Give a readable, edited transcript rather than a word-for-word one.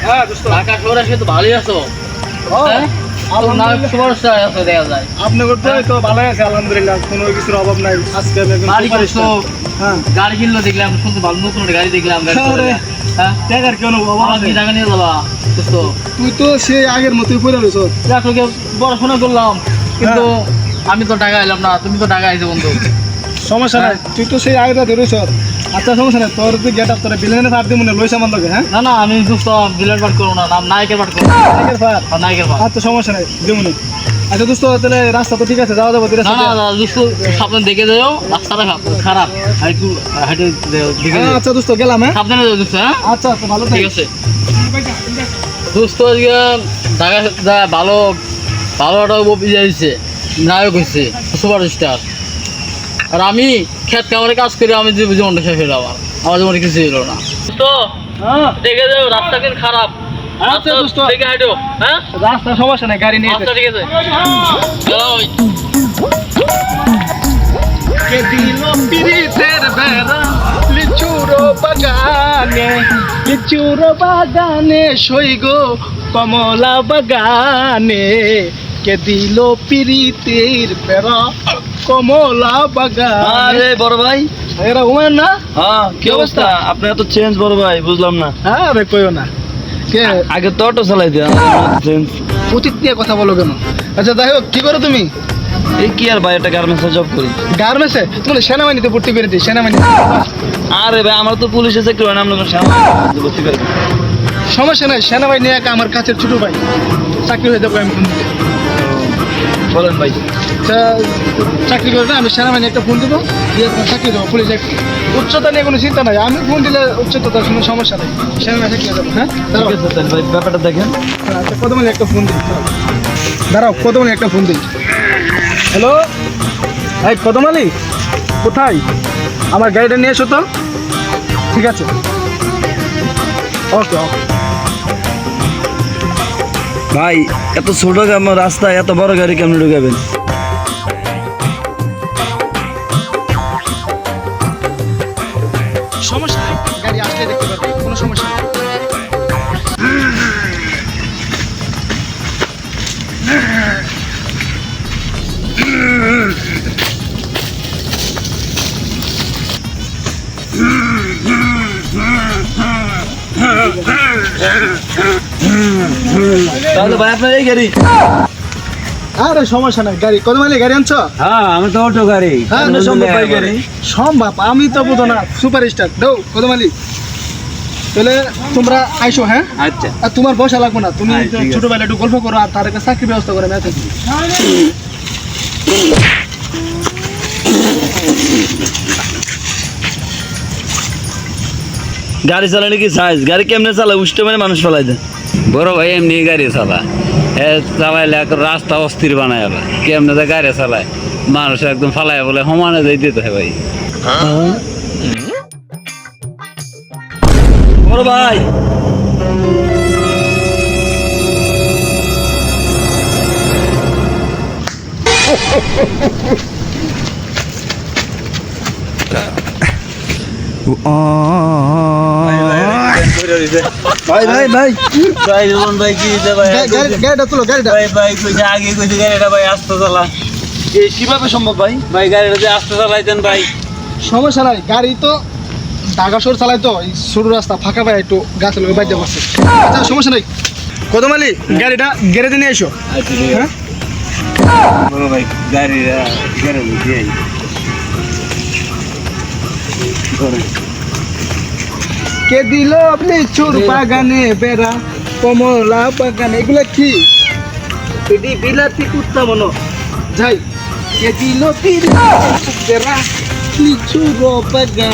হ্যাঁ দোস্ত ঢাকা শহরে এসে তো ভালোই আছো। হ্যাঁ তো না সমস্যা আছে দেখা যায়। আপনি করতে তো ভালো আছে আলহামদুলিল্লাহ, কোনো কিছুর অভাব নাই। আজকে আমি একজন বাড়ি করছো, হ্যাঁ গাড়ি কিনলো দেখলাম, শুনতে ভালো নতুন একটা গাড়ি দেখলাম। আরে, হ্যাঁ টাকার কেন অভাব আছে? কি টাকা নিয়ে যাবা দোস্ত? তুই তো সেই আগের মতোই পড়ে রয়েছ। তোকে পড়াশোনা করলাম কিন্তু আমি তো টাকা এলাম না, তুমি তো টাকা আইছো বন্ধু। সমস্যা নাই, তুই তো সেই আগেটা ধরেছ। আচ্ছা সমস্যা নাই, তোর তুই গেট আপ তোর বিলেনের ফার দিয়ে মনে লইছে আমার লগে। হ্যাঁ না না আমি দোস্ত বিলের পাঠ করবো না, নাম নায়কের পাঠ করবো। আগের ফার, নায়কের পাঠ। আচ্ছা সমস্যা নাই দেমুনি। আচ্ছা দোস্ত তাহলে রাস্তা তো ঠিক আছে, যাওয়া যাবো না না না দোস্ত সাবধানে দেখে যাও, রাস্তাটা খারাপ আর একটু হাইটে দেখে যাও। আচ্ছা দোস্ত গেলাম। হ্যাঁ সাবধানে যাও দোস্ত। হ্যাঁ আচ্ছা আচ্ছা ভালো ঠিক আছে দোস্ত। আজকে ঢাকা ভালো ভালো একটা ইয়ে হয়েছে, নায়ক হয়েছে সুপারস্টার। আর আমি খেত কামারে কাজ করি, আমি জীবনটা শেষ হলো। আমার জীবনে কিছু ছিল না। তো হ্যাঁ দেখে যাও, রাস্তা কিন্তু খারাপ। আচ্ছা দোস্ত, দেখে হাইটো। হ্যাঁ রাস্তা সমস্যা নাই, গাড়ি নিয়ে আচ্ছা ঠিক আছে চলো ভাই। কে দিল পিরিতের বেড়া লিচুর বাগানে, লিচুর বাগানে সইগ কমলা বাগানে, কে দিল পিরিতের বেড়া কমলা বাগানে। আরে বড় ভাই, এরা উমেন না? হ্যাঁ কি অবস্থা? আপনার তো চেঞ্জ বড় ভাই, বুঝলাম না। হ্যাঁ আরে কইও না, কে আগে তো অটো চালাইতে, চেঞ্জ। অতীত নিয়ে কথা বলো কেন? আচ্ছা যাই হোক, কি করো তুমি? এই কি আর ভাই, একটা গার্মেন্টসে জব করি। গার্মেন্টসে? তুমি সেনাবাহিনীতে ভর্তি করে দিই, সেনাবাহিনী। আরে ভাই আমার তো পুলিশে চাকরি হয় না, আমরা কোনো সেনাবাহিনীতে ভর্তি করি। সমস্যা নাই, সেনাবাহিনী এক আমার কাছের ছোট ভাই, চাকরি হয়ে যাবো আমি ফোন দিতে। বলেন ভাই। চাকরি করে না, আমি সেনাবাহিনী একটা ফোন দেবো, দিয়ে তোমার চাকরি দেবো পুলিশ। উচ্চতা নিয়ে কোনো চিন্তা নাই, আমি ফোন দিলে উচ্চতা তার কোনো সমস্যা নেই, সেনাবাহিনী চাকরি হয়ে যাবো। হ্যাঁ দাঁড়াও, ঠিক আছে তাহলে ভাই, ব্যাপারটা দেখেন। আচ্ছা কদমালি একটা ফোন দিই, দাঁড়াও কদমালি একটা ফোন দিই। হ্যালো এই কদমালি, কোথায়? আমার গাড়িটা নিয়ে এসো তো। ঠিক আছে, ওকে ওকে। ভাই এত ছোট রাস্তায় এত বড় গাড়ি কেমনে ঢুকাবেন? সমস্যা নেই, গাড়ি আসলে দেখতে পারবে, কোনো সমস্যা নেই। তাহলে ভাই আপনার এই গাড়ি? আরে সমস্যা নাই, গাড়ি কদমালি গাড়ি আনছো? হ্যাঁ আমি তো অটো গাড়ি। হ্যাঁ সম্ভব ভাই গাড়ি? সম্ভব, আমি তো বুঝো না, সুপার স্টার দাও কদমালি। তাহলে তোমরা আইসো। হ্যাঁ আচ্ছা আর তোমার বসা লাগবে না, তুমি হ্যাঁ, ঠিক আছে। ছোটবেলা একটু গল্প করো, আর তার একটা চাকরি ব্যবস্থা করে ম্যাথ। গাড়ি চালালে কি সাইজ? গাড়ি কেমনে চালায়? উষ্টা মানে মানুষ ফেলাই দেয়। বড় ভাই এমনি গাড়ি চালায়, চালাইলে রাস্তা অস্থির বানায়। আবার কেমনে যে গাড়ি চালায়, মানুষ একদম ফালায় বলে সমানে যাই দিতে হয় ভাই। বড় ভাই ভাই ভাই ভাই ভাই জীবন ভাই কি হইছে ভাই? গাড়িটা তুলো, গাড়িটা। ভাই ভাই কইছে আগে কইছে গাড়িটা ভাই আস্তে চালা। এই কিভাবে সম্ভব ভাই? ভাই গাড়িটা যে আস্তে চালাইতেন ভাই। সমস্যা নাই, গাড়ি তো ঢাকা শহর চালাই তো, এই সরু রাস্তা ফাঁকা পায়, একটু গাছের লোক বাইতে পারছে। আচ্ছা সমস্যা নাই, কদমালি গাড়িটা গ্যারেজে নিয়ে এসো। হ্যাঁ বড় ভাই গাড়িটা গ্যারেজে দিয়ে কে দিল আপনি চোর বাগানে বেড়া কমলা বাগানে, এগুলা কি? এটি বিলাতি কুত্তা মনো যাই। কে দিল বেড়া লিচুর বাগান